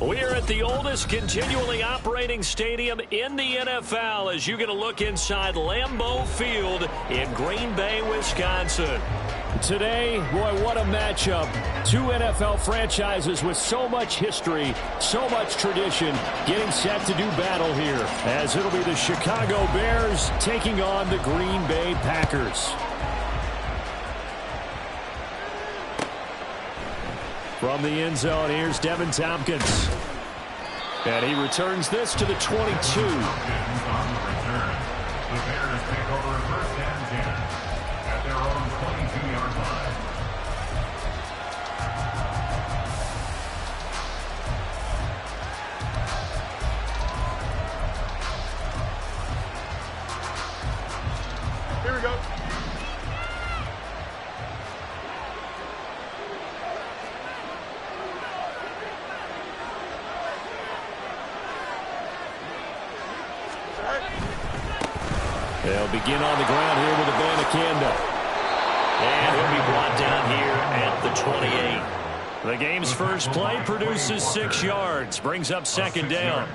We are at the oldest continually operating stadium in the NFL as you get a look inside Lambeau Field in Green Bay, Wisconsin. Today, boy, what a matchup. Two NFL franchises with so much history, so much tradition, getting set to do battle here, as it'll be the Chicago Bears taking on the Green Bay Packers. From the end zone, here's Devin Tompkins. And he returns this to the 22. The Bears take over first and 10 at their own 22-yard line. Here we go. They'll begin on the ground here with Abanikanda. And he'll be brought down here at the 28. The game's first play produces 6 yards, brings up second down.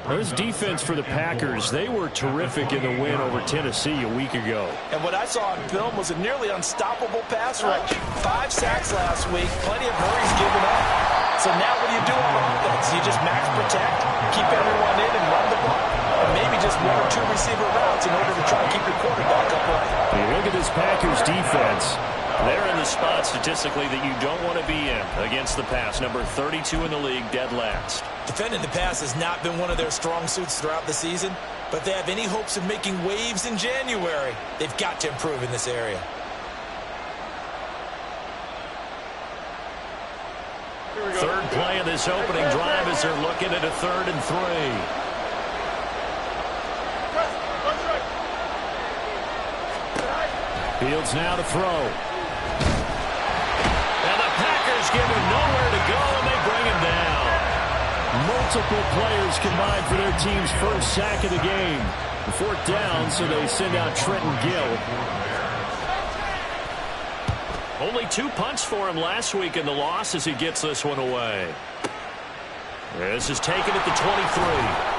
This defense for the Packers, they were terrific in the win over Tennessee a week ago. And what I saw on film was a nearly unstoppable pass rush. 5 sacks last week, plenty of hurries given up. So now what do you do on offense? You just max protect, keep everyone in and run the ball. And maybe just 1 or 2 receiver routes in order to try to keep your quarterback upright. You look at this Packers defense. They're in the spot statistically that you don't want to be in against the pass. Number 32 in the league, dead last. Defending the pass has not been one of their strong suits throughout the season, but they have any hopes of making waves in January. They've got to improve in this area. Third play of this opening drive as they're looking at a 3rd and 3. Fields now to throw. And the Packers give him nowhere to go, and they bring him down. Multiple players combined for their team's first sack of the game. 4th down, so they send out Trenton Gill. Only 2 punts for him last week in the loss as he gets this one away. This is taken at the 23.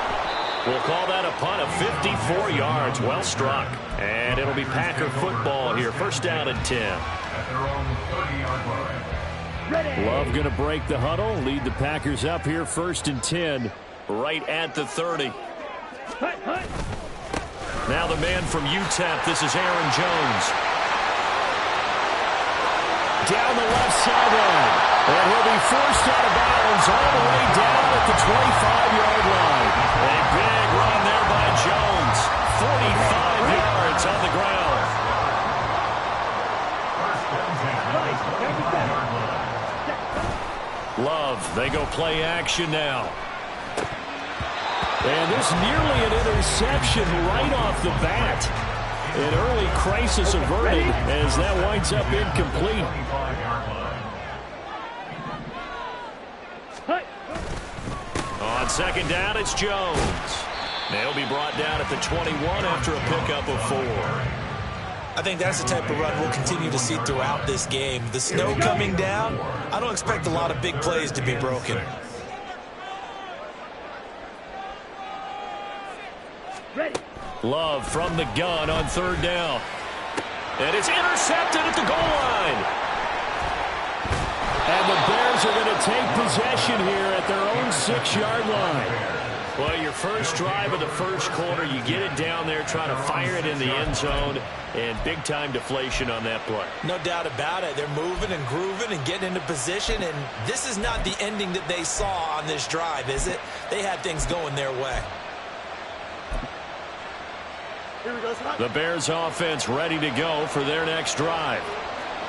We'll call that a punt of 54 yards. Well struck. And it'll be Packer football here. First down and 10. At their own 30-yard line. Love going to break the huddle, lead the Packers up here 1st and 10. Right at the 30. Now the man from UTEP. This is Aaron Jones. Down the left sideline. And he'll be forced out of bounds all the way down at the 25-yard line. A big run there by Jones. 45 yards on the ground. Love, they go play action now. And this nearly an interception right off the bat. An early crisis averted as that winds up incomplete. On second down, it's Jones. They'll be brought down at the 21 after a pickup of 4. I think that's the type of run we'll continue to see throughout this game. The snow coming down, I don't expect a lot of big plays to be broken. Love from the gun on 3rd down. And it's intercepted at the goal line. And the Bears are going to take possession here at their own 6-yard line. Well, your first drive of the first quarter, you get it down there, try to fire it in the end zone, and big-time deflation on that play. No doubt about it. They're moving and grooving and getting into position, and this is not the ending that they saw on this drive, is it? They had things going their way. The Bears offense ready to go for their next drive.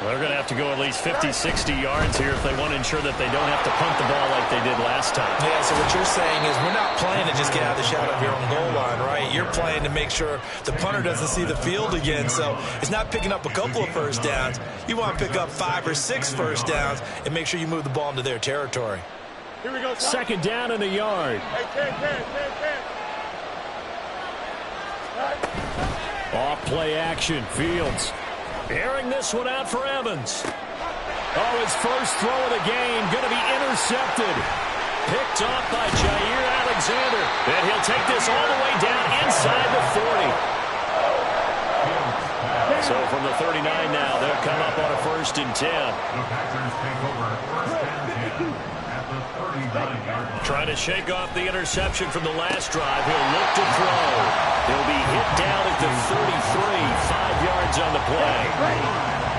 They're going to have to go at least 50, 60 yards here if they want to ensure that they don't have to punt the ball like they did last time. Yeah, so what you're saying is we're not playing to just get out of the shadow of your own goal line, right? You're playing to make sure the punter doesn't see the field again. So it's not picking up a couple of first downs. You want to pick up 5 or 6 first downs and make sure you move the ball into their territory. Here we go. Second down in the yard. Off play action. Fields airing this one out for Evans. Oh, his first throw of the game going to be intercepted. Picked off by Jair Alexander. And he'll take this all the way down inside the 40. So from the 39 now, they'll come up on a 1st and 10. The Packers take over 1st and 10 at the 39-yard line. Trying to shake off the interception from the last drive. He'll look to throw. He'll be hit down at the 33, 5 yards on the play.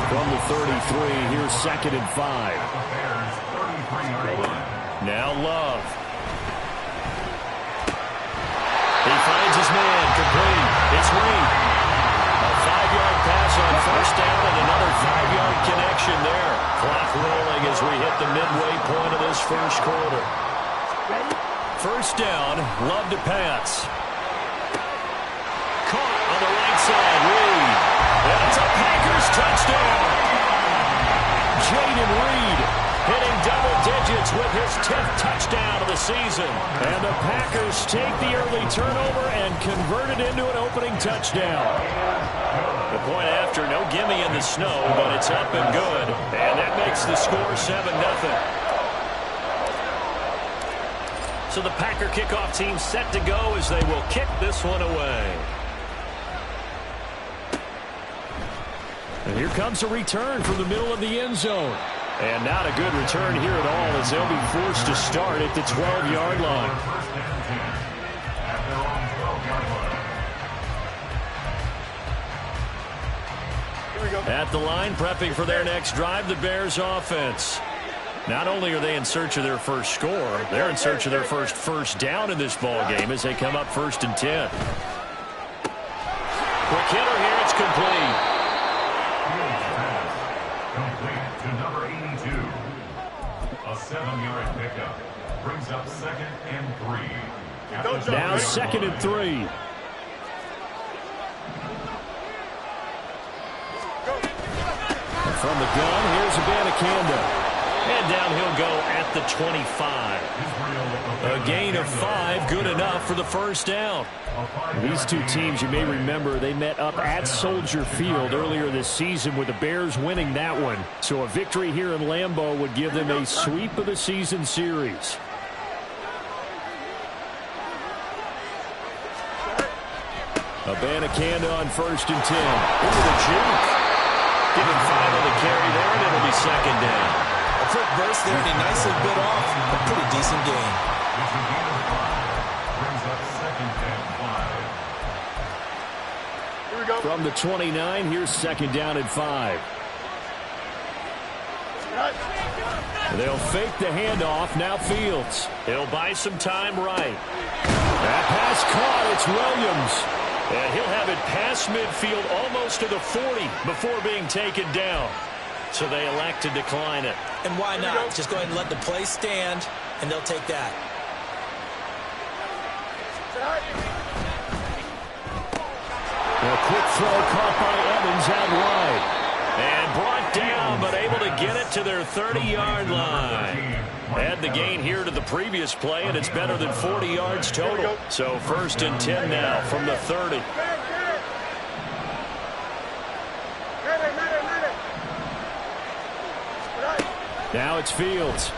From the 33, here's 2nd and 5. At the Bears' 33-yard line. Now Love. He finds his man, complete. It's Reed. A 5-yard pass on 1st down and another 5-yard connection there. Clock rolling as we hit the midway point of this 1st quarter. 1st down, Love to pass. Caught on the right side, Reed. And it's a Packers touchdown. Jaden Reed hitting double digits with his 10th touchdown of the season. And the Packers take the early turnover and convert it into an opening touchdown. The point after, no gimme in the snow, but it's up and good. And that makes the score 7-0. So the Packer kickoff team set to go as they will kick this one away. And here comes a return from the middle of the end zone. And not a good return here at all as they'll be forced to start at the 12-yard line. 1st and 10 at their own 12-yard line. At the line, prepping for their next drive, the Bears offense. Not only are they in search of their first score, they're in search of their first down in this ball game as they come up 1st and 10. Quick hitter here, it's complete. Fields pass complete to number 82. A 7-yard pickup brings up 2nd and 3. At the Now 12-yard 2nd and 3. From the gun, here's Abanikanda. And down he'll go at the 25. A gain of 5, good enough for the 1st down. These two teams, you may remember, they met up at Soldier Field earlier this season with the Bears winning that one. So a victory here in Lambeau would give them a sweep of the season series. Abanikanda on 1st and 10. Into the juke. Give him 5 on the carry there, and it'll be 2nd down. A quick burst there, and he nicely bit off a pretty decent gain. It's a gain of 5. Brings up 2nd and 5. Here we go. From the 29, here's 2nd down and 5. They'll fake the handoff. Now Fields. He'll buy some time right. That pass caught. It's Williams. And he'll have it past midfield almost to the 40 before being taken down. So they elect to decline it. And why not? Just go ahead and let the play stand, and they'll take that. A quick throw caught by Evans out wide. And brought down, but able to get it to their 30-yard line. Add the gain here to the previous play, and it's better than 40 yards total. So 1st and 10 now from the 30. Now it's Fields.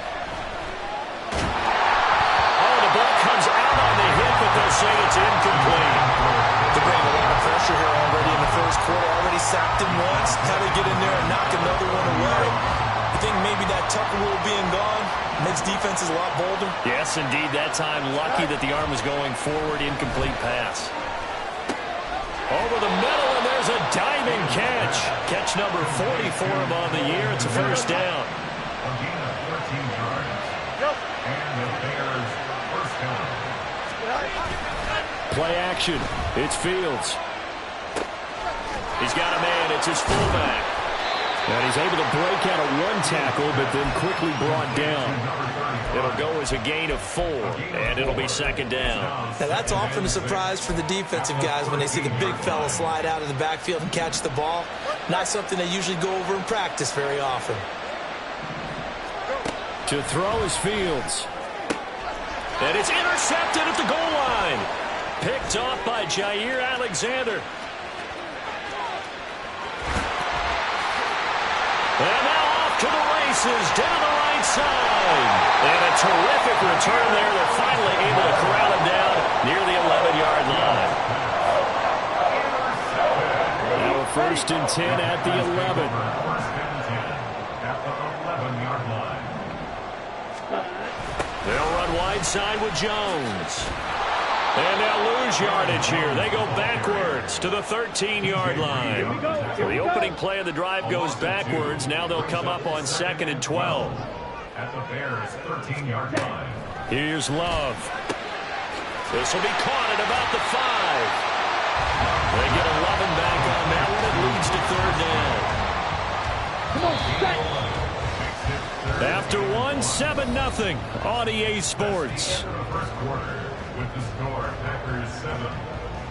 Oh, the ball comes out on the hit, but they'll say it's incomplete. They're bringing a lot of pressure here already in the 1st quarter. Already sacked him once. How to get in there and knock another one away. I think maybe that Tucker rule being gone makes defenses a lot bolder. Yes, indeed. That time, lucky that the arm was going forward. Incomplete pass. Over the middle, and there's a diving catch. Catch number 40 for him on the year. It's a 1st down. A gain of 13 yards. And the Bears' 1st down. Play action. It's Fields. He's got a man. It's his fullback. And he's able to break out of one tackle, but then quickly brought down. It'll go as a gain of 4, and it'll be 2nd down. Now, that's often a surprise for the defensive guys when they see the big fella slide out of the backfield and catch the ball. Not something they usually go over in practice very often. To throw is Fields. And it's intercepted at the goal line. Picked off by Jair Alexander. And now off to the races down the right side. And a terrific return there. They're finally able to corral him down near the 11-yard line. Now a 1st and 10 at the 11. 1st and 10 at the 11-yard line. They'll run wide side with Jones. And they'll lose yardage here. They go backwards to the 13-yard line. So the opening play of the drive goes backwards. Now they'll come up on 2nd and 12. At the Bears' 13-yard line. Here's Love. This will be caught at about the 5. They get 11 back on that one. It leads to 3rd down. After one, 7-0 on EA Sports. First quarter with the score, Packers 7,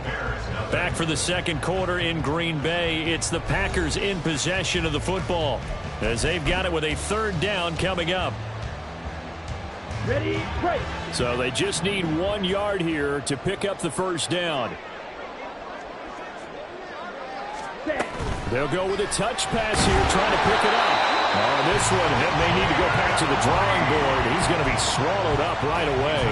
Bears 0. Back for the 2nd quarter in Green Bay. It's the Packers in possession of the football as they've got it with a 3rd down coming up. Ready, break. So they just need 1 yard here to pick up the 1st down. They'll go with a touch pass here, trying to pick it up. On this one, they need to go back to the drawing board. He's going to be swallowed up right away.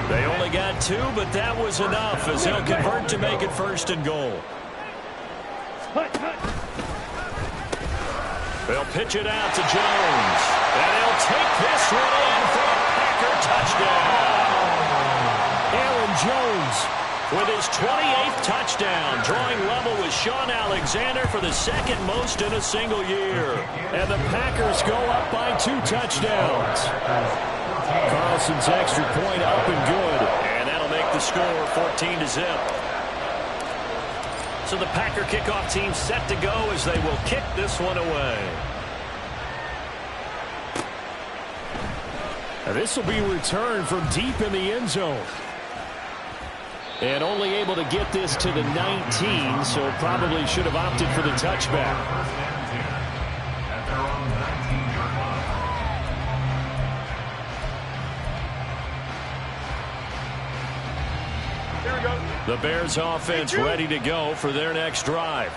They only got 2, but that was enough as they'll convert to make it 1st and goal. They'll pitch it out to Jones. And they'll take this one in for a Packer touchdown. Aaron Jones with his 28th touchdown, drawing level with Sean Alexander for the 2nd most in a single year. And the Packers go up by 2 touchdowns. Carlson's extra point up and good. And that'll make the score 14-0. So the Packer kickoff team set to go as they will kick this one away. Now this will be returned from deep in the end zone. And only able to get this to the 19, so probably should have opted for the touchback. At their own 19-yard line. Here we go. The Bears offense ready to go for their next drive.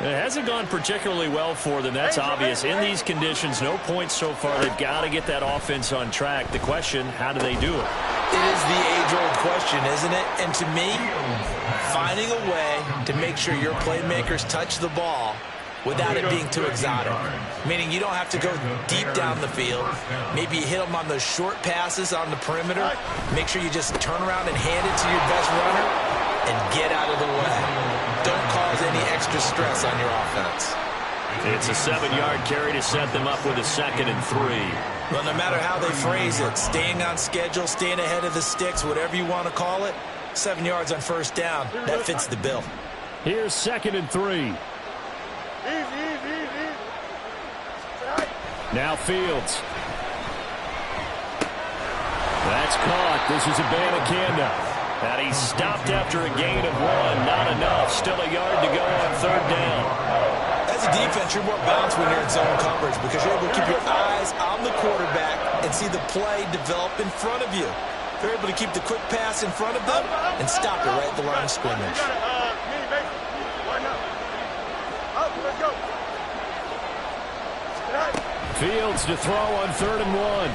It hasn't gone particularly well for them. That's obvious. In these conditions, no points so far. They've got to get that offense on track. The question, how do they do it? It is the age-old question, isn't it? And to me, finding a way to make sure your playmakers touch the ball without it being too exotic. Meaning you don't have to go deep down the field. Maybe you hit them on those short passes on the perimeter. Make sure you just turn around and hand it to your best runner and get out of the way. Don't cause any extra stress on your offense. It's a 7-yard carry to set them up with a 2nd and 3. Well, no matter how they phrase it, staying on schedule, staying ahead of the sticks, whatever you want to call it, 7 yards on 1st down, that fits the bill. Here's 2nd and 3. Easy. Now Fields. That's caught. This is Abanikanda. And he's stopped after a gain of 1. Not enough. Still a yard to go on 3rd down. As a defense, you're more balanced when you're in zone coverage because you're able to keep your eyes on the quarterback and see the play develop in front of you. You're able to keep the quick pass in front of them and stop it right at the line of scrimmage. Let's go. Fields to throw on 3rd and 1.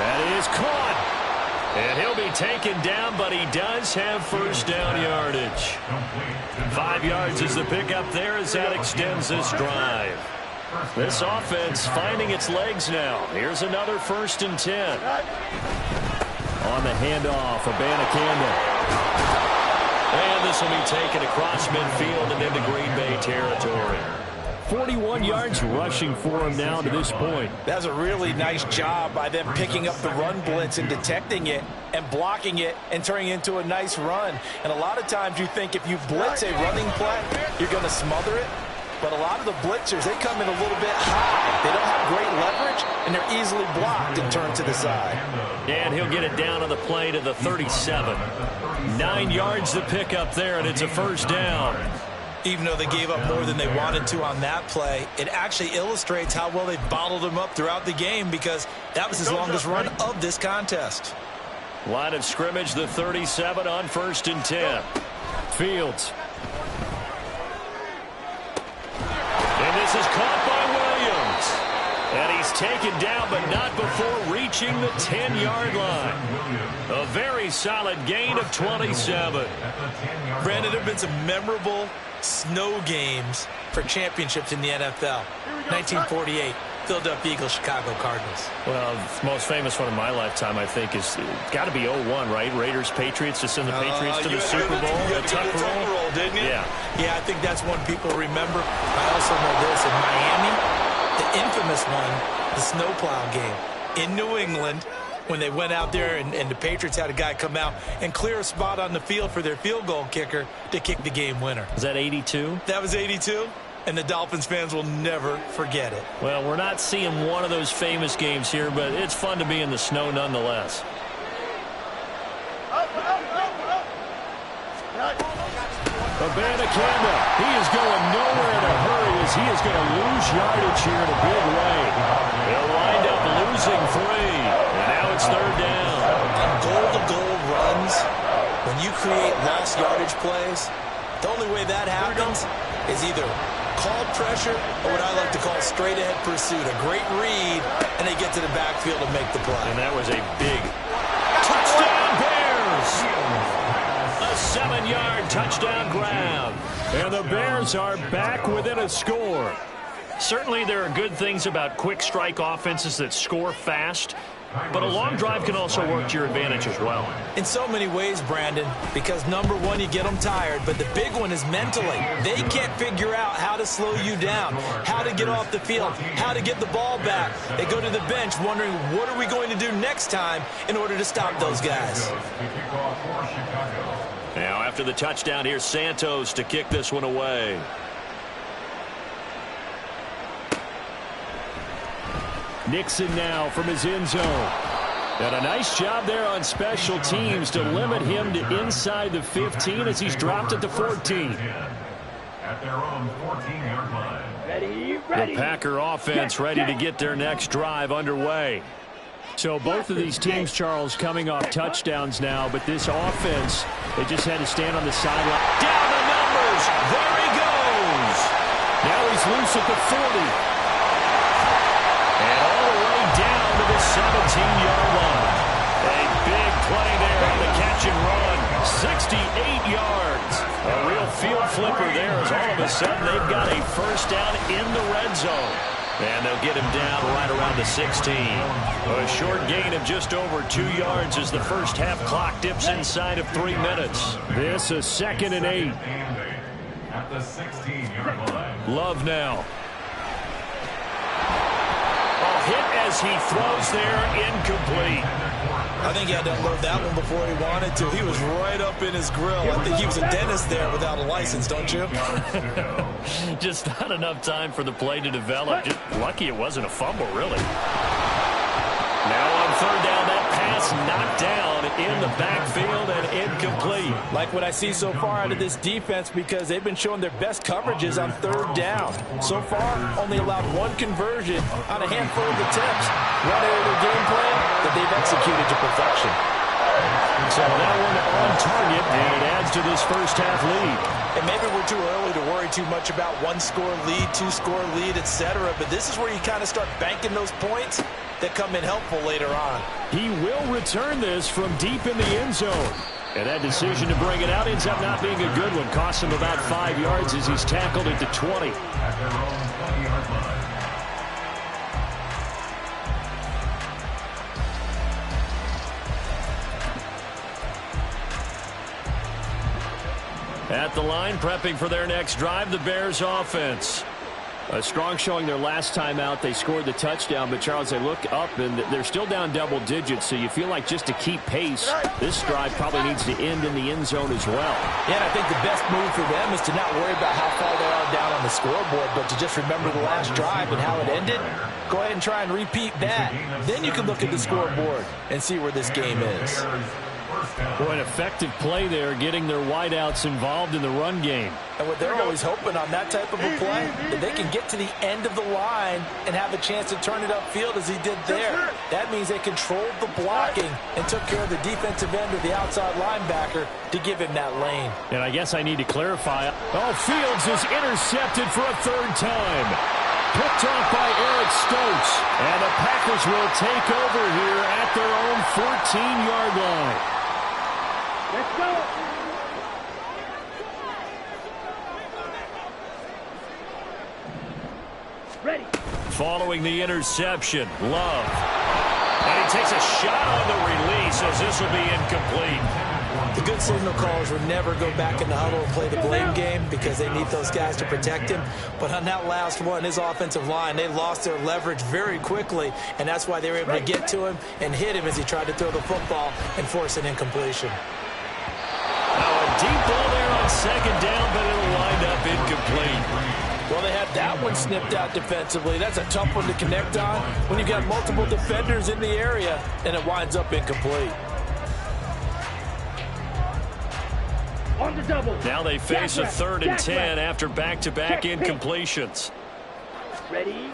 That is caught. And he'll be taken down, but he does have 1st down yardage. 5 yards is the pickup there as that extends this drive. This offense finding its legs now. Here's another 1st and 10. On the handoff, Abanikanda. And this will be taken across midfield and into Green Bay territory. 41 yards rushing for him now to this point. That's a really nice job by them picking up the run blitz and detecting it and blocking it and turning it into a nice run. And a lot of times you think if you blitz a running play, you're going to smother it. But a lot of the blitzers, they come in a little bit high. They don't have great leverage, and they're easily blocked and turned to the side. And he'll get it down on the play to the 37. 9 yards to pick up there, and it's a 1st down. Even though they gave up more than they wanted to on that play, it actually illustrates how well they bottled them up throughout the game because that was his longest run of this contest. Line of scrimmage, the 37 on 1st and 10. Fields. And this is caught by Williams. And he He's taken down, but not before reaching the 10-yard line. A very solid gain of 27. Brandon, there have been some memorable snow games for championships in the NFL. 1948, Philadelphia Eagles, Chicago Cardinals. Well, the most famous one in my lifetime, I think, is got to be 01, right? Raiders, Patriots, to send the Patriots to the Super Bowl. You had to get the tuck roll, didn't you? Yeah. Yeah, I think that's one people remember. I also know this. In Miami, the infamous one, the snowplow game. In New England, when they went out there and the Patriots had a guy come out and clear a spot on the field for their field goal kicker to kick the game winner. Is that 82? That was 82, and the Dolphins fans will never forget it. Well, we're not seeing one of those famous games here, but it's fun to be in the snow nonetheless. Abanikanda, he is going nowhere in a hurry as he is going to lose yardage here in a big way. They'll wind up losing 3, and now it's 3rd down. On goal-to-goal runs, when you create lost yardage plays, the only way that happens is either called pressure or what I like to call straight-ahead pursuit. A great read, and they get to the backfield and make the play. And that was a big touchdown, Bears! A 7-yard touchdown grab. And the Bears are back within a score. Certainly there are good things about quick strike offenses that score fast, but a long drive can also work to your advantage as well. In so many ways, Brandon, because number one, you get them tired, but the big one is mentally. They can't figure out how to slow you down, how to get off the field, how to get the ball back. They go to the bench wondering, what are we going to do next time in order to stop those guys? Now, after the touchdown, here's Santos to kick this one away. Nixon now from his end zone. And a nice job there on special teams to limit him to inside the 15 as he's dropped at the 14. At their own 14-yard line. The Packer offense ready to get their next drive underway. So both of these teams, Charles, coming off touchdowns now, but this offense, they just had to stand on the sideline. Down the numbers. There he goes. Now he's loose at the 40. And all the way down to the 17-yard line. A big play there on the catch and run. 68 yards. A real field flipper there as all of a sudden they've got a first down in the red zone. And they'll get him down right around the 16. A short gain of just over 2 yards as the first half clock dips inside of 3 minutes. This is 2nd and 8. At the 16-yard line. Love now. Hit as he throws there, incomplete. I think he had to unload that one before he wanted to. He was right up in his grill. I think he was a dentist there without a license, don't you? Just not enough time for the play to develop. Just lucky it wasn't a fumble, really. Now on 3rd down, that pass knocked down in the backfield and incomplete. Like what I see so far out of this defense because they've been showing their best coverages on 3rd down. So far, only allowed 1 conversion on a handful of attempts. One area of their game plan that they've executed to perfection. So that one on target, and it adds to this first half lead. And maybe we're too early to worry too much about 1-score lead, 2-score lead, etc. But this is where you kind of start banking those points that come in helpful later on. He will return this from deep in the end zone. And that decision to bring it out ends up not being a good one. Costs him about 5 yards as he's tackled at the 20. At their own 20-yard line. At the line, prepping for their next drive, the Bears offense. A strong showing their last time out. They scored the touchdown, but Charles, they look up and they're still down double digits, so you feel like just to keep pace, this drive probably needs to end in the end zone as well. Yeah, and I think the best move for them is to not worry about how far they are down on the scoreboard, but to just remember the last drive and how it ended. Go ahead and try and repeat that. Then you can look at the scoreboard and see where this game is. Boy, an effective play there, getting their wideouts involved in the run game. And what they're always hoping on that type of a play, that they can get to the end of the line and have a chance to turn it upfield as he did there. That means they controlled the blocking and took care of the defensive end or the outside linebacker to give him that lane. And I guess I need to clarify. Oh, Fields is intercepted for a 3rd time. Picked off by Eric Stokes. And the Packers will take over here at their own 14-yard line. Let's go. Ready. Following the interception, Love. And he takes a shot on the release as this will be incomplete. The good signal callers would never go back in the huddle and play the blame game because they need those guys to protect him. But on that last one, his offensive line, they lost their leverage very quickly, and that's why they were able to get to him and hit him as he tried to throw the football and force an incompletion. Now a deep ball there on second down, but it'll wind up incomplete. Well, they had that one snipped out defensively. That's a tough one to connect on when you've got multiple defenders in the area, and it winds up incomplete. On the double. Now they face a 3rd and 10 after back-to-back incompletions. Ready.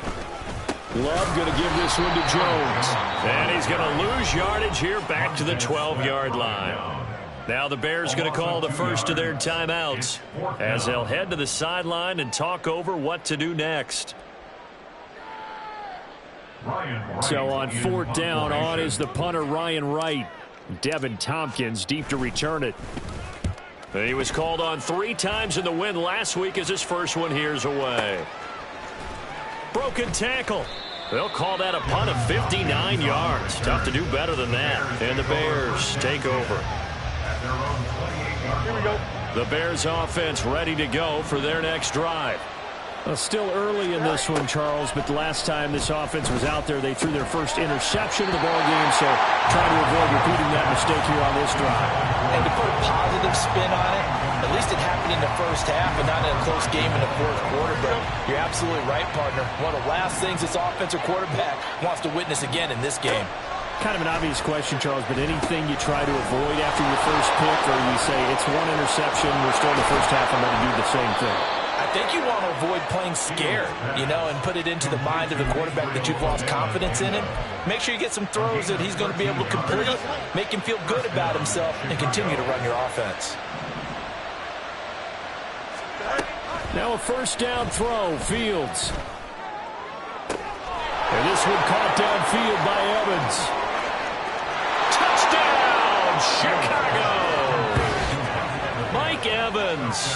Love going to give this one to Jones. And he's going to lose yardage here back to the 12-yard line. Now the Bears going to call the first of their timeouts as they'll head to the sideline and talk over what to do next. So on 4th down, on is the punter Ryan Wright. Devin Tompkins deep to return it. And he was called on 3 times in the win last week as his first one here's away. Broken tackle. They'll call that a punt of 59 yards. Tough to do better than that. And the Bears take over. Here we go. The Bears offense ready to go for their next drive. Well, still early in this one, Charles, but the last time this offense was out there, they threw their first interception of the ballgame, so trying to avoid repeating that mistake here on this drive. And to put a positive spin on it, at least it happened in the first half and not in a close game in the 4th quarter. But you're absolutely right, partner. One of the last things this offensive quarterback wants to witness again in this game. Kind of an obvious question, Charles, but anything you try to avoid after your first pick, or you say it's one interception, we're still in the first half, I'm going to do the same thing? I think you want to avoid playing scared, and put it into the mind of the quarterback that you've lost confidence in him. Make sure you get some throws that he's going to be able to complete, make him feel good about himself, and continue to run your offense. Now a 1st down throw, Fields. And this one caught downfield by Evans. Touchdown, Chicago! Mike Evans,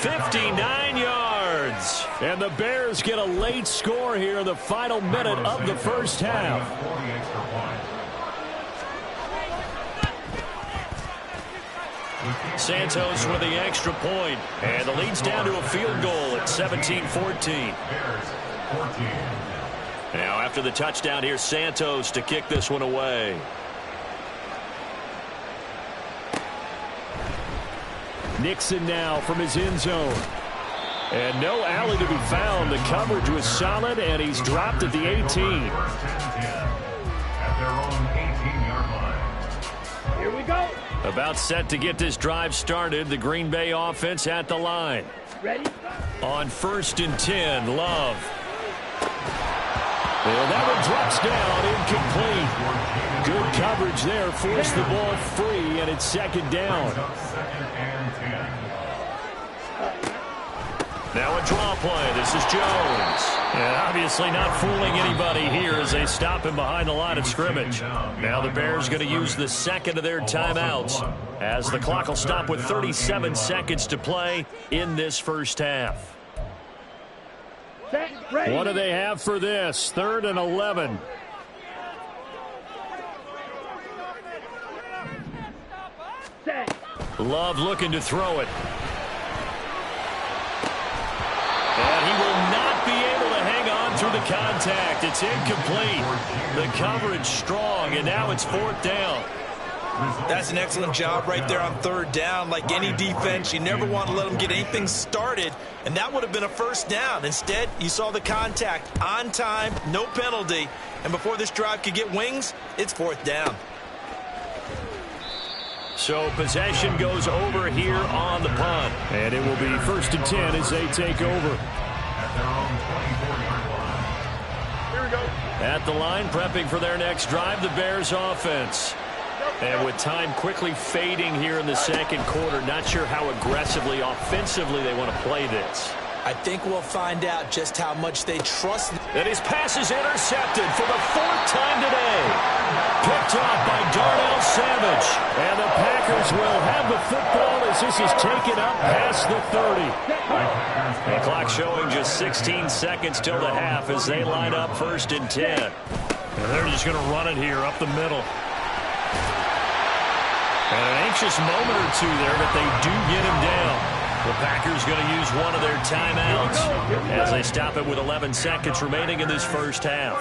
59 yards. And the Bears get a late score here in the final minute of the first half. Santos with the extra point, and the lead's down to a field goal at 17-14. Now after the touchdown, here's Santos to kick this one away. Nixon now from his end zone. And no alley to be found. The coverage was solid, and he's dropped at the 18. At their own 18-yard line. Here we go. About set to get this drive started. The Green Bay offense at the line. Ready. On 1st and 10, Love. Well, that one drops down, incomplete. Good coverage there, forced the ball free, and it's 2nd down. Now a draw play. This is Jones. And obviously not fooling anybody here as they stop him behind the line of scrimmage. Now the Bears going to use the 2nd of their timeouts as the clock will stop with 37 seconds to play in this first half. What do they have for this? 3rd and 11. Love looking to throw it. And he will not be able to hang on through the contact. It's incomplete. The coverage strong, and now it's 4th down. That's an excellent job right there on 3rd down. Like any defense, you never want to let them get anything started, and that would have been a 1st down. Instead, you saw the contact on time, no penalty, and before this drive could get wings, it's 4th down. So possession goes over here on the punt. And it will be 1st and 10 as they take over. At their own 24-yard line. Here we go. At the line, prepping for their next drive, the Bears offense. And with time quickly fading here in the 2nd quarter, not sure how aggressively, offensively they want to play this. I think we'll find out just how much they trust. And his pass is intercepted for the 4th time today. Picked off by Darnell Savage. And the Packers will have the football as this is taken up past the 30. The clock showing just 16 seconds till the half as they line up 1st and 10. And they're just going to run it here up the middle. And an anxious moment or two there, but they do get him down. The Packers going to use one of their timeouts as they stop it with 11 seconds remaining in this first half.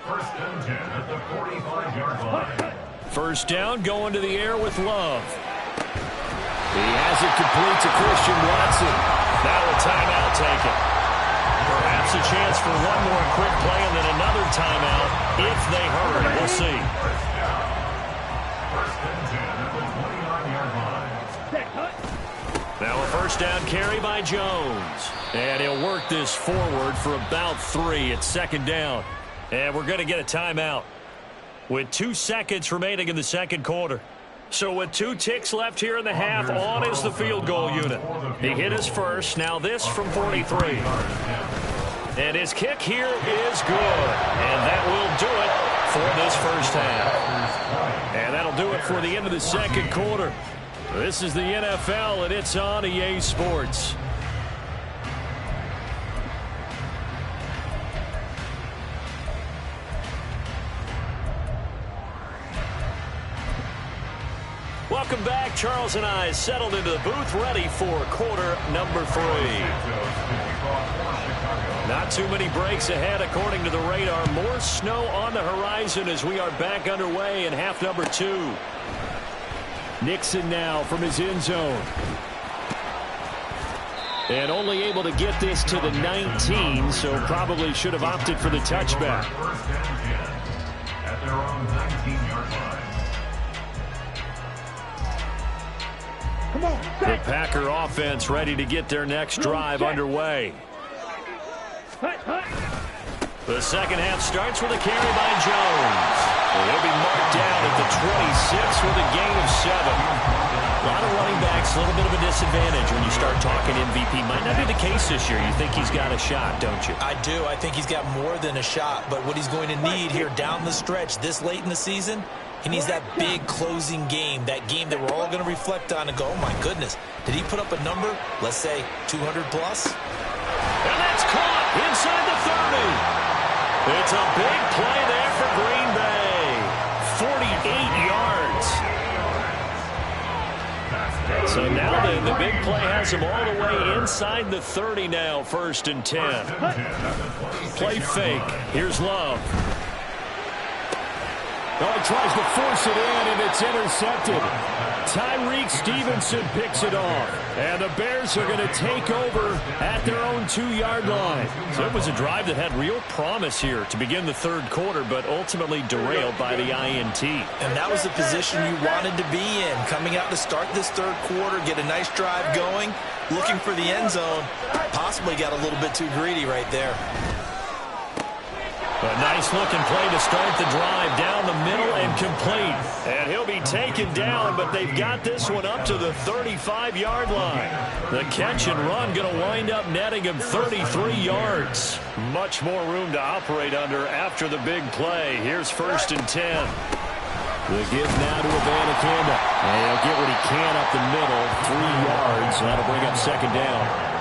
First and 10 at the 45-yard line. First down going to the air with Love. He has it complete to Christian Watson. Now a timeout taken. Perhaps a chance for one more quick play and then another timeout if they hurry. We'll see. First and 10 at the 29-yard line. Now a first down carry by Jones. And he'll work this forward for about 3 at 2nd down. And we're going to get a timeout with 2 seconds remaining in the 2nd quarter. So with 2 ticks left here in the half, on is the field goal unit. He hit his first. Now this from 43. And his kick here is good. And that will do it for this first half. And that'll do it for the end of the 2nd quarter. This is the NFL, and it's on EA Sports. Welcome back. Charles and I settled into the booth, ready for quarter number 3. Not too many breaks ahead according to the radar. More snow on the horizon as we are back underway in half number 2. Nixon now from his end zone. And only able to get this to the 19, so probably should have opted for the touchback. First and 10 at their own 19-yard line. Come on, The Packer offense ready to get their next drive underway. The second half starts with a carry by Jones. He'll be marked down at the 26 with a gain of 7. A lot of running backs, a little bit of a disadvantage when you start talking MVP. Might not be the case this year. You think he's got a shot, don't you? I do. I think he's got more than a shot. But what he's going to need here down the stretch this late in the season, he needs that big closing game, that game that we're all going to reflect on and go, oh, my goodness, did he put up a number, let's say 200 plus? And that's caught inside the 30. It's a big play there for Green Bay. 48 yards. So now the big play has him all the way inside the 30 now, 1st and 10. Play fake. Here's Love. Oh, he tries to force it in, and it's intercepted. Tyreek Stevenson picks it off. And the Bears are going to take over at their own 2-yard line. So it was a drive that had real promise here to begin the 3rd quarter, but ultimately derailed by the INT. And that was the position you wanted to be in. Coming out to start this 3rd quarter, get a nice drive going, looking for the end zone. Possibly got a little bit too greedy right there. A nice-looking play to start the drive down the middle and complete. And he'll be taken down, but they've got this one up to the 35-yard line. The catch and run going to wind up netting him 33 yards. Much more room to operate under after the big play. Here's 1st and 10. The give now to Abanikanda. And he'll get what he can up the middle, 3 yards. That'll bring up 2nd down.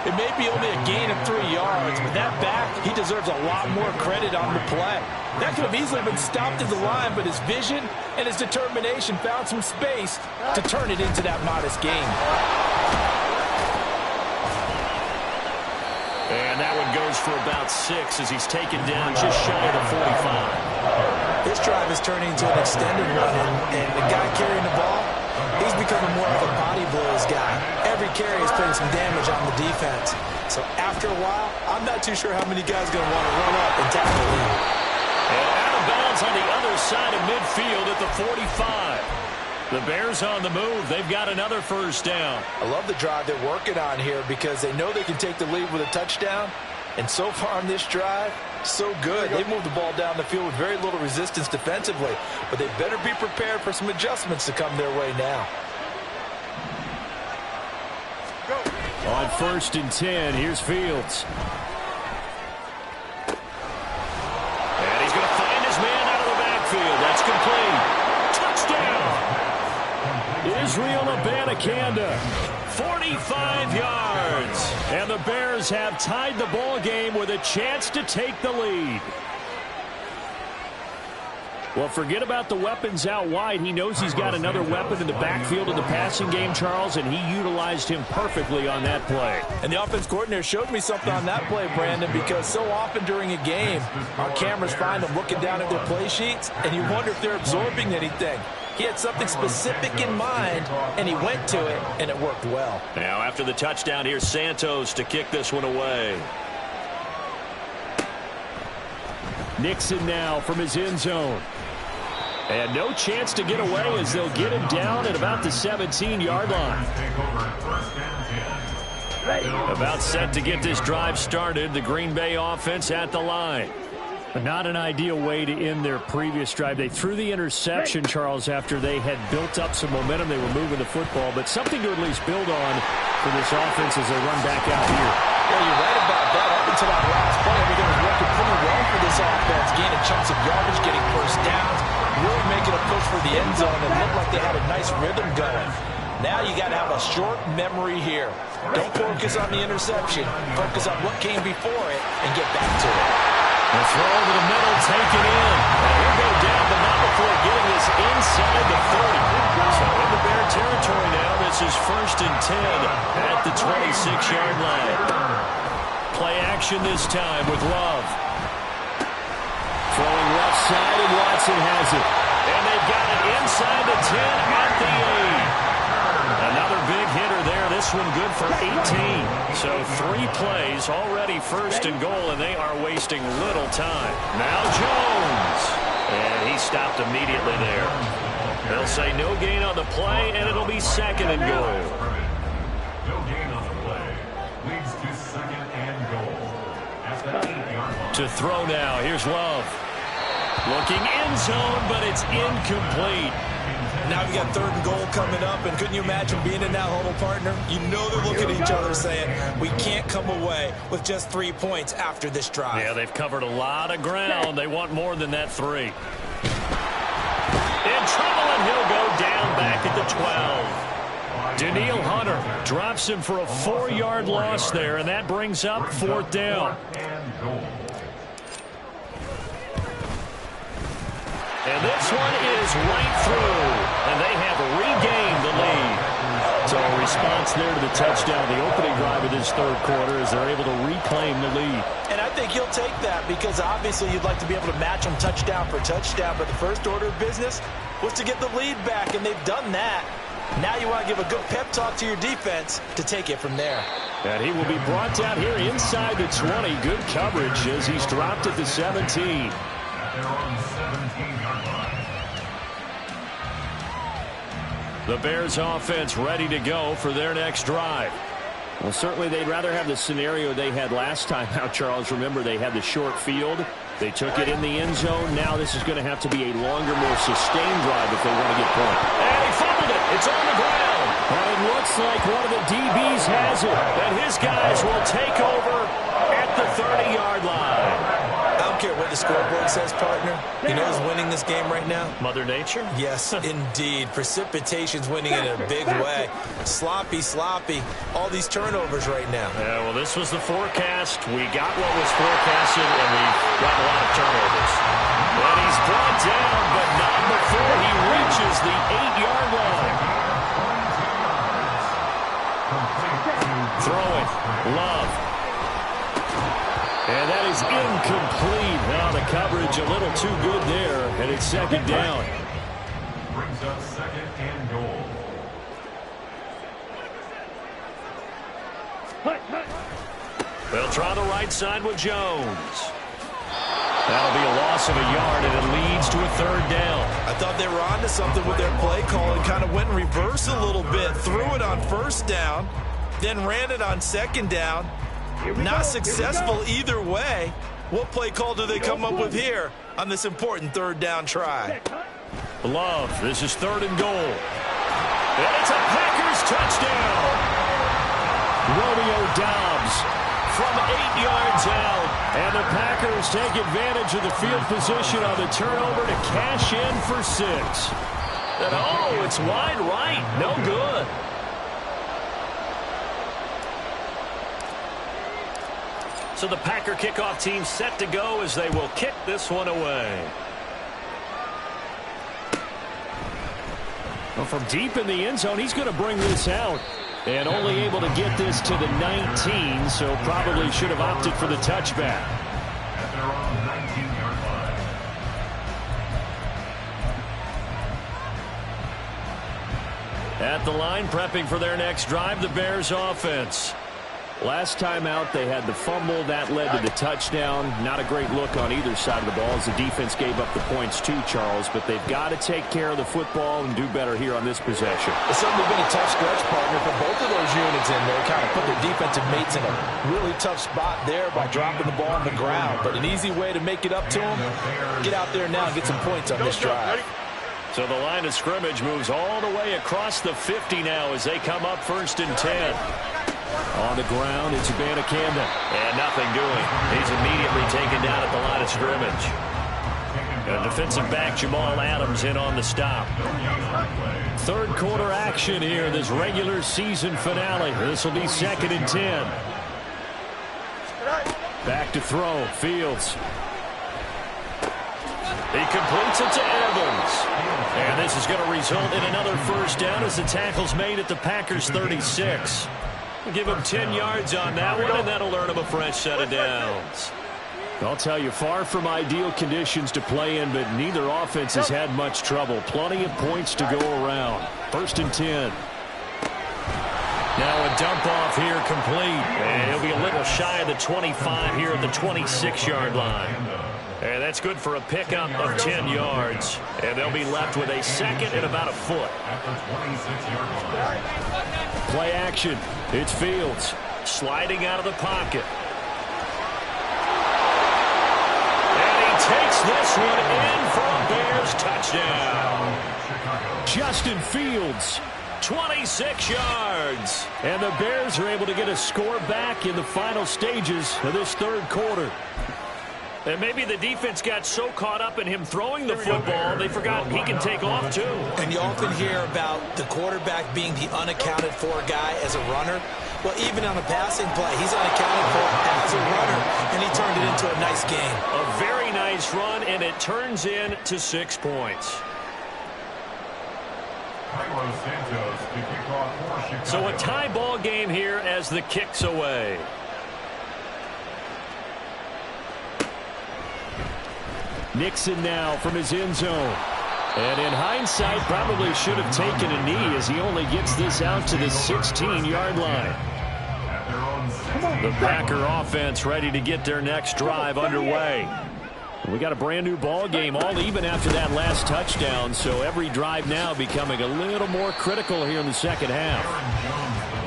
It may be only a gain of 3 yards, but that back, he deserves a lot more credit on the play. That could have easily been stopped at the line, but his vision and his determination found some space to turn it into that modest gain. And that one goes for about 6 as he's taken down just shy of the 45. This drive is turning into an extended one, and the guy carrying the ball, he's becoming more of a body blows guy. Every carry is putting some damage on the defense. So after a while, I'm not too sure how many guys are going to want to run up and tackle him. And out of bounds on the other side of midfield at the 45. The Bears on the move. They've got another 1st down. I love the drive they're working on here because they know they can take the lead with a touchdown. And so far on this drive, so good. They moved the ball down the field with very little resistance defensively. But they better be prepared for some adjustments to come their way now. On 1st and 10, here's Fields. And he's going to find his man out of the backfield. That's complete. Touchdown. Israel Abanikanda, 45 yards. And the Bears have tied the ball game with a chance to take the lead. Well, forget about the weapons out wide. He knows he's got another weapon in the backfield of the passing game, Charles, and he utilized him perfectly on that play. And the offense coordinator showed me something on that play, Brandon, because so often during a game, our cameras find them looking down at their play sheets, and you wonder if they're absorbing anything. He had something specific in mind, and he went to it, and it worked well. Now, after the touchdown, here's Santos to kick this one away. Nixon now from his end zone. And no chance to get away as they'll get him down at about the 17-yard line. About set to get this drive started. The Green Bay offense at the line. Not an ideal way to end their previous drive. They threw the interception, Charles, after they had built up some momentum. They were moving the football, but something to at least build on for this offense as they run back out here. Yeah, you're right about that. Up until that last play, everything was working pretty well for this offense. Gaining chunks of yardage, getting first downs, really making a push for the end zone, and looked like they had a nice rhythm going. Now you got to have a short memory here. Don't focus on the interception. Focus on what came before it and get back to it. The throw over the middle, taken in. And he'll go down, but not before getting this inside the 30. So in the Bear territory now, this is 1st and 10 at the 26-yard line. Play action this time with Love. Throwing left side, and Watson has it. And they've got it inside the 10 at the 8. Another big hitter there. This one good for 18. So 3 plays already 1st and goal, and they are wasting little time. Now Jones. And he stopped immediately there. They'll say no gain on the play, and it'll be 2nd and goal. No gain on the play. Leads to 2nd and goal. At the 8-yard line. To throw now. Here's Love. Looking end zone, but it's incomplete. Now we got 3rd and goal coming up, and couldn't you imagine being in that huddle, partner? You know they're looking at each other saying, we can't come away with just 3 points after this drive. Yeah, they've covered a lot of ground. They want more than that 3. In trouble, and he'll go down back at the 12. Danielle Hunter drops him for a 4-yard loss there, and that brings up 4th down. And this one is right through, and they have regained the lead. So a response there to the touchdown, the opening drive of this 3rd quarter, as they're able to reclaim the lead. And I think he'll take that because obviously you'd like to be able to match them touchdown for touchdown, but the first order of business was to get the lead back, and they've done that. Now you want to give a good pep talk to your defense to take it from there. And he will be brought down here inside the 20. Good coverage as he's dropped at the 17. They're on 17-yard line. The Bears offense ready to go for their next drive. Well, certainly they'd rather have the scenario they had last time out, Charles. Remember, they had the short field. They took it in the end zone. Now this is going to have to be a longer, more sustained drive if they want to get points. And he fumbled it. It's on the ground. And it looks like one of the DBs has it. And his guys will take over at the 30-yard line. I don't care what the scoreboard says, partner. You know who's winning this game right now? Mother Nature? Yes, indeed. Precipitation's winning in a big way. Sloppy, sloppy. All these turnovers right now. Yeah, well, this was the forecast. We got what was forecasted, and we got a lot of turnovers. And he's brought down, but not before he reaches the 8-yard line. Throwing. Love. And that is incomplete. Now the coverage a little too good there, and it's 2nd down. Brings up 2nd and goal. They'll try the right side with Jones. That'll be a loss of a yard, and it leads to a 3rd down. I thought they were onto something with their play call and kind of went in reverse a little bit. Threw it on 1st down, then ran it on 2nd down. Not successful either way. What play call do they come up with here on this important 3rd down try? Love, this is 3rd and goal. And it's a Packers touchdown. Romeo Doubs from 8 yards out. And the Packers take advantage of the field position on the turnover to cash in for 6. And oh, it's wide right. No good. So the Packer kickoff team set to go as they will kick this one away. Well, from deep in the end zone, he's going to bring this out. And only able to get this to the 19, so probably should have opted for the touchback. At their own 19-yard line. At the line, prepping for their next drive, the Bears offense. Last time out, they had the fumble. That led to the touchdown. Not a great look on either side of the ball as the defense gave up the points too, Charles. But they've got to take care of the football and do better here on this possession. It's certainly been a tough stretch, partner, for both of those units in there. Kind of put their defensive mates in a really tough spot there by dropping the ball on the ground. But an easy way to make it up to them, get out there now and get some points on this drive. So the line of scrimmage moves all the way across the 50 now as they come up 1st and 10. On the ground, it's Abanikanda. And nothing doing. He's immediately taken down at the line of scrimmage. And defensive back Jamal Adams in on the stop. Third quarter action here, this regular season finale. This will be 2nd and 10. Back to throw, Fields. He completes it to Evans. And this is going to result in another first down as the tackle's made at the Packers 36. Give him 10 yards on that one, and that'll earn him a fresh set of downs. I'll tell you, far from ideal conditions to play in, but neither offense has had much trouble. Plenty of points to go around. 1st and 10. Now a dump off here complete. And he'll be a little shy of the 25 here at the 26-yard line. And that's good for a pickup of 10 yards. And they'll be left with a 2nd and about a foot. At the 26-yard line. Play action. It's Fields. Sliding out of the pocket. And he takes this one in for a Bears touchdown. Justin Fields. 26 yards. And the Bears are able to get a score back in the final stages of this third quarter. And maybe the defense got so caught up in him throwing the football, they forgot he can take off too. And you often hear about the quarterback being the unaccounted for guy as a runner. Well, even on a passing play, he's unaccounted for as a runner, and he turned it into a nice game. A very nice run, and it turns into 6 points. Santos to kick off for Chicago. So a tie ball game here as the kick's away. Nixon now from his end zone. And in hindsight, probably should have taken a knee as he only gets this out to the 16-yard line. The Packer offense ready to get their next drive underway. We got a brand new ball game, all even after that last touchdown, so every drive now becoming a little more critical here in the second half.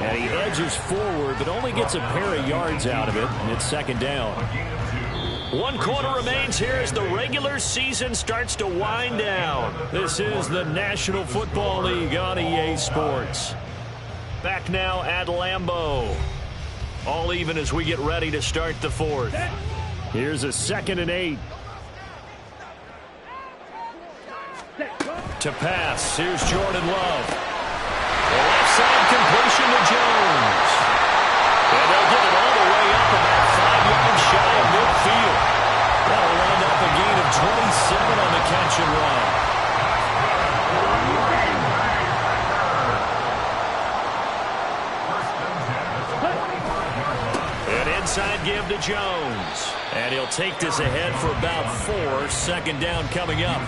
And he edges forward, but only gets a pair of yards out of it, and it's 2nd down. 1 quarter remains here as the regular season starts to wind down. This is the National Football League on EA Sports. Back now at Lambeau. All even as we get ready to start the fourth. Here's a 2nd and 8. To pass, here's Jordan Love. The left side completion to Jones. And they'll get it all the way up about 5 yards shy of midfield. That'll wind up a gain of 27 on the catch and run. An inside give to Jones. And he'll take this ahead for about 4. 2nd down coming up.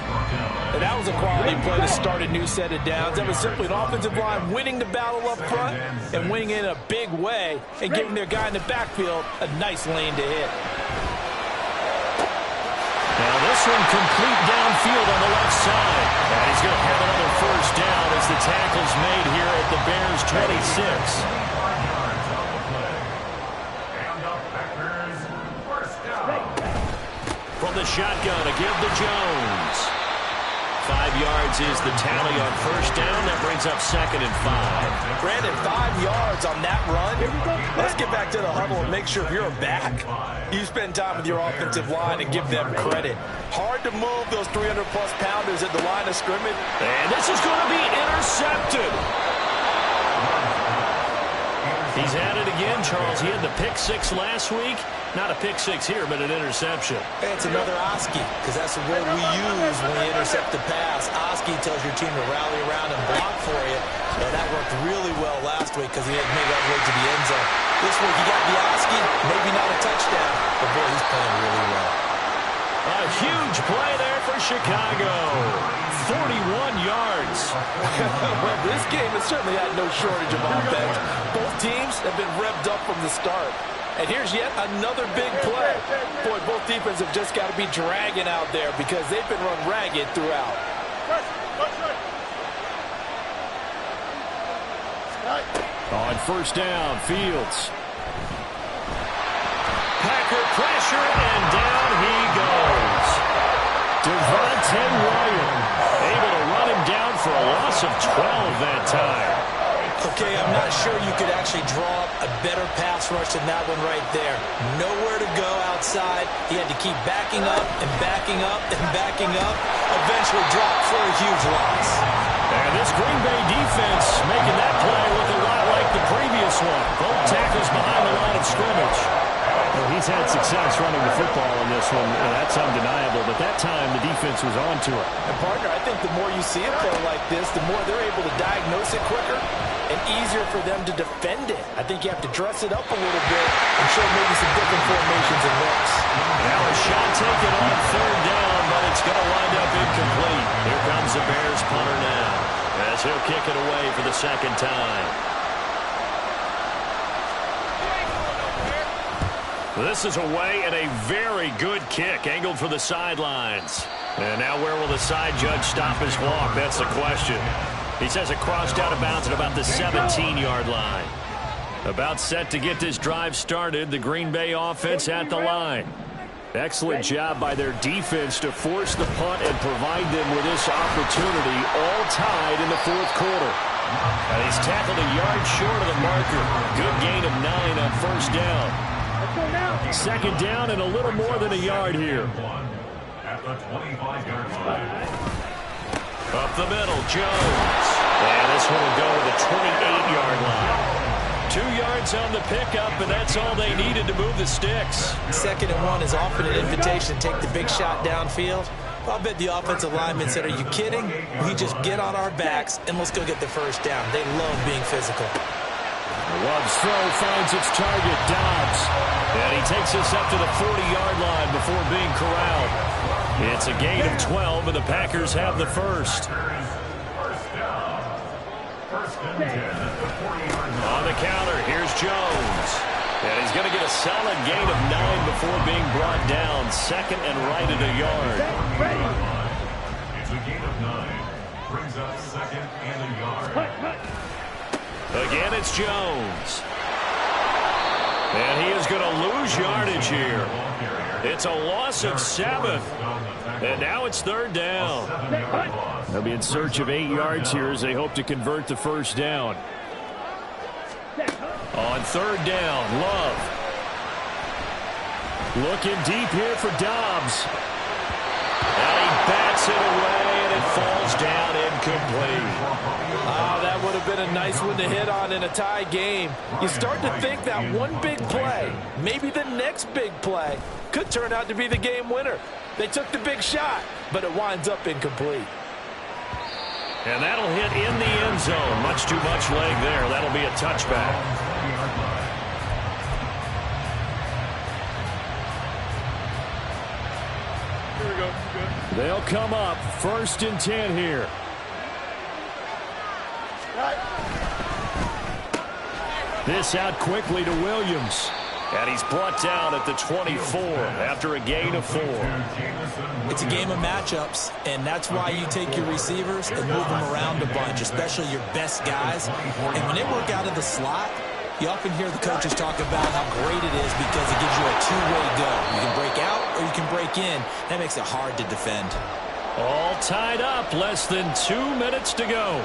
And that was a quality play to start a new set of downs. That was simply an offensive line winning the battle up front and winning in a big way and giving their guy in the backfield a nice lane to hit. Now this one complete downfield on the left side. And he's going to have another first down as the tackle's made here at the Bears 26. From the shotgun, a give to Jones. 5 yards is the tally on first down. That brings up 2nd and 5. Brandon, 5 yards on that run. Let's get back to the huddle and make sure if you're a back, you spend time with your offensive line and give them credit. Hard to move those 300-plus pounders at the line of scrimmage. And this is going to be intercepted. He's at it again, Charles. He had the pick 6 last week. Not a pick 6 here, but an interception. It's another Oski, because that's the word we use when we intercept the pass. Oski tells your team to rally around and block for you. And that worked really well last week because he had made that way to the end zone. This week he got the Oski, maybe not a touchdown, but boy, he's playing really well. A huge play there for Chicago. 41 yards. Well, this game has certainly had no shortage of offense. Both teams have been revved up from the start. And here's yet another big play. Boy, both defenses have just got to be dragging out there because they've been run ragged throughout. On first down, Fields. Packer pressure, and down he goes. Devontae Wyatt able to run him down for a loss of 12 that time. Okay, I'm not sure you could actually draw up a better pass rush than that one right there. Nowhere to go outside. He had to keep backing up and backing up and backing up. Eventually dropped for a huge loss. And this Green Bay defense making that play look a lot like the previous one. Both tackles behind the line of scrimmage. Well, he's had success running the football in this one, and that's undeniable. But that time, the defense was on to it. And, partner, I think the more you see a play like this, the more they're able to diagnose it quicker and easier for them to defend it. I think you have to dress it up a little bit and show maybe some different formations and looks. Now a shot taken on third down, but it's going to wind up incomplete. Here comes the Bears punter now as he'll kick it away for the 2nd time. This is away and a very good kick, angled for the sidelines. And now where will the side judge stop his walk? That's the question. He says it crossed out of bounds at about the 17-yard line. About set to get this drive started, the Green Bay offense at the line. Excellent job by their defense to force the punt and provide them with this opportunity, all tied in the 4th quarter. And he's tackled a yard short of the marker. Good gain of 9 on first down. 2nd down and a little more than a yard here. At the 25-yard line. Up the middle, Jones. And this one will go to the 28-yard line. 2 yards on the pickup, and that's all they needed to move the sticks. 2nd and 1 is often an invitation to take the big shot downfield. I'll bet the offensive lineman said, are you kidding? We just get on our backs and let's go get the first down. They love being physical. Love's throw finds its target, Dobbs. And he takes us up to the 40-yard line before being corralled. It's a gain of 12, and the Packers have the first. On the counter, here's Jones. And he's going to get a solid gain of 9 before being brought down. 2nd and right at a yard. It's a gain of 9. Brings up 2nd and a yard. Again, it's Jones. And he is going to lose yardage here. It's a loss of 7. And now it's 3rd down. They'll be in search of 8 yards here as they hope to convert the first down. On 3rd down, Love. Looking deep here for Dobbs. And he bats it away, and it falls down incomplete. Oh, that would have been a nice one to hit on in a tie game. You start to think that one big play, maybe the next big play, could turn out to be the game winner. They took the big shot, but it winds up incomplete. And that'll hit in the end zone. Much too much leg there. That'll be a touchback. They'll come up 1st and 10 here. This out quickly to Williams. And he's brought down at the 24 after a gain of 4. It's a game of matchups, and that's why you take your receivers and move them around a bunch, especially your best guys. And when they work out of the slot, you often hear the coaches talk about how great it is because it gives you a two-way go. You can break out or you can break in. That makes it hard to defend. All tied up, less than 2 minutes to go.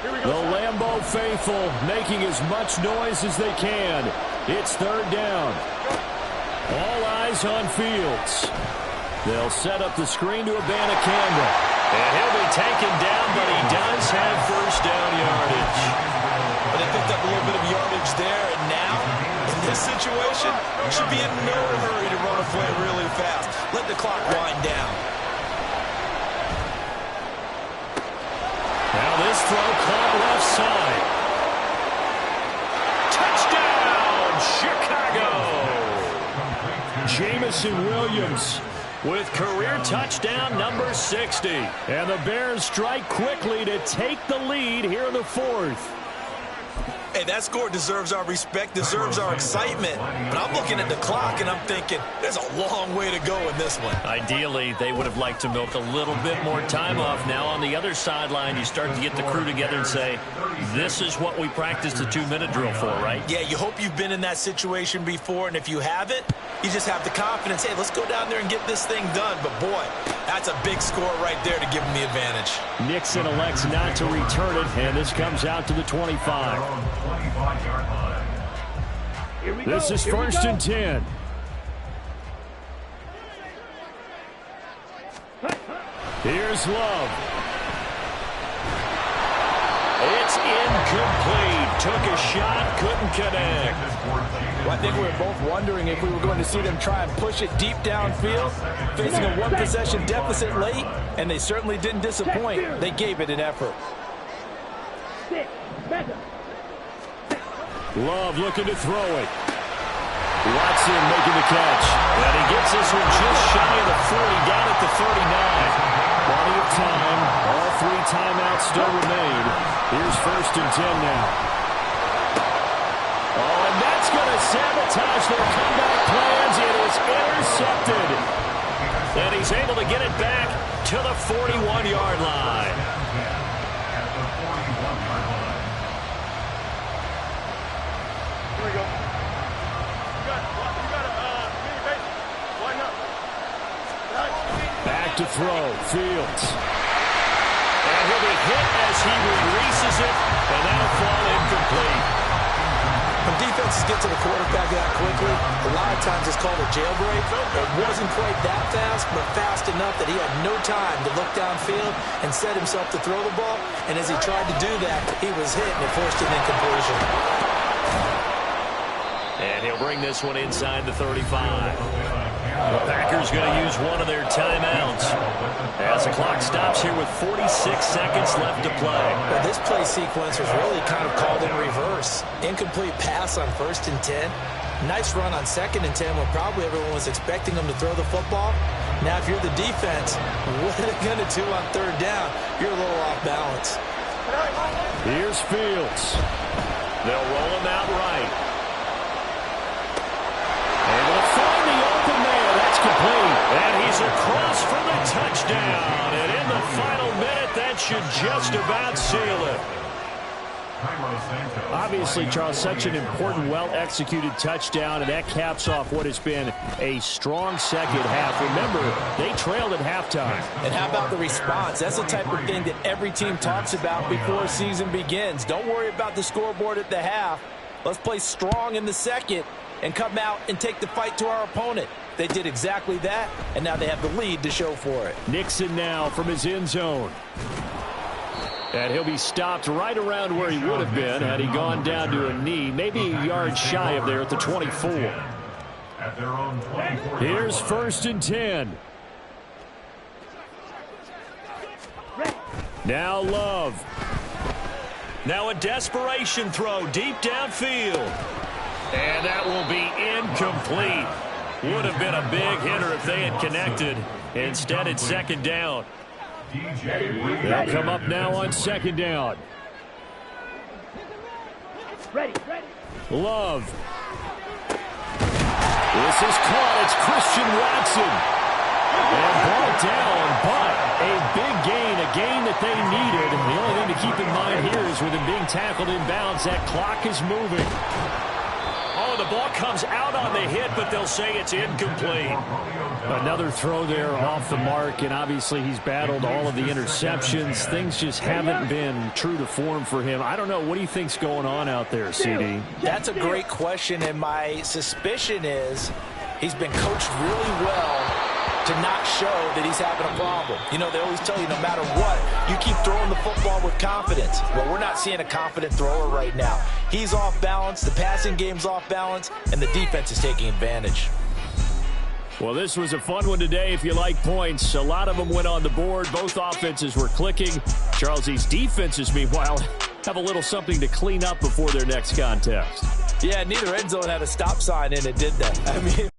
The Lambeau faithful making as much noise as they can. It's third down. All eyes on Fields. They'll set up the screen to Abanikanda. And he'll be taken down, but he does have first down yardage. But they picked up a little bit of yardage there, and now, in this situation, you should be in no hurry to run a play really fast. Let the clock wind down. Now this throw caught left side. Touchdown, Chicago! Jameson Williams With career touchdown number 60. And the Bears strike quickly to take the lead here in the fourth. Hey, that score deserves our respect, deserves our excitement. But I'm looking at the clock, and I'm thinking, there's a long way to go in this one. Ideally, they would have liked to milk a little bit more time off. Now on the other sideline, you start to get the crew together and say, this is what we practiced the 2-minute drill for, right? Yeah, you hope you've been in that situation before, and if you haven't, you just have the confidence, hey, let's go down there and get this thing done. But, boy, that's a big score right there to give them the advantage. Nixon elects not to return it, and this comes out to the 25. This is first and 10. Here's Love. It's incomplete. Took a shot, couldn't connect. Well, I think we were both wondering if we were going to see them try and push it deep downfield, facing a one-possession deficit late, and they certainly didn't disappoint. They gave it an effort. Love looking to throw it. Watson making the catch. And he gets this one just shy of the 40, down at the 39. Plenty of time. All 3 timeouts still remain. Here's first and 10 now. Oh, and that's going to sabotage their comeback plans. It is intercepted. And he's able to get it back to the 41-yard line. Back to throw. Fields. And he'll be hit as he releases it, and that'll fall incomplete. When defenses get to the quarterback that quickly, a lot of times it's called a jailbreak. It wasn't quite that fast, but fast enough that he had no time to look downfield and set himself to throw the ball. And as he tried to do that, he was hit, and it forced an incompletion. And he'll bring this one inside the 35. The Packers going to use one of their timeouts as the clock stops here with 46 seconds left to play. Well, this play sequence was really kind of called in reverse. Incomplete pass on 1st and 10. Nice run on 2nd and 10 when probably everyone was expecting them to throw the football. Now, if you're the defense, what are they going to do on 3rd down? You're a little off balance. Here's Fields. They'll roll him out right. Complete. And he's across for the touchdown. And in the final minute, that should just about seal it. Obviously, Charles, such an important, well-executed touchdown, and that caps off what has been a strong second half. Remember, they trailed at halftime. And how about the response? That's the type of thing that every team talks about before a season begins. Don't worry about the scoreboard at the half. Let's play strong in the second and come out and take the fight to our opponent. They did exactly that, and now they have the lead to show for it. Nixon now from his end zone. And he'll be stopped right around where he would have been had he gone down to a knee, maybe a yard shy of there at the 24. Here's 1st and 10. Now Love. Now a desperation throw deep downfield. And that will be incomplete. Would have been a big hitter if they had connected. Instead, it's 2nd down. They'll come up now on 2nd down. Love. This is caught. It's Christian Watson. And brought down, but a big gain, a gain that they needed. The only thing to keep in mind here is with him being tackled inbounds, that clock is moving. Oh, the ball comes out on the hit, but they'll say it's incomplete. Another throw there off the mark, and obviously he's battled all of the interceptions. Things just haven't been true to form for him. I don't know. What do you think's going on out there, CD? That's a great question, and my suspicion is he's been coached really well to not show that he's having a problem. You know, they always tell you no matter what, you keep throwing the football with confidence. Well, we're not seeing a confident thrower right now. He's off balance, the passing game's off balance, and the defense is taking advantage. Well, this was a fun one today if you like points. A lot of them went on the board. Both offenses were clicking. Charles's defenses, meanwhile, have a little something to clean up before their next contest. Yeah, neither end zone had a stop sign in it, did they? I mean...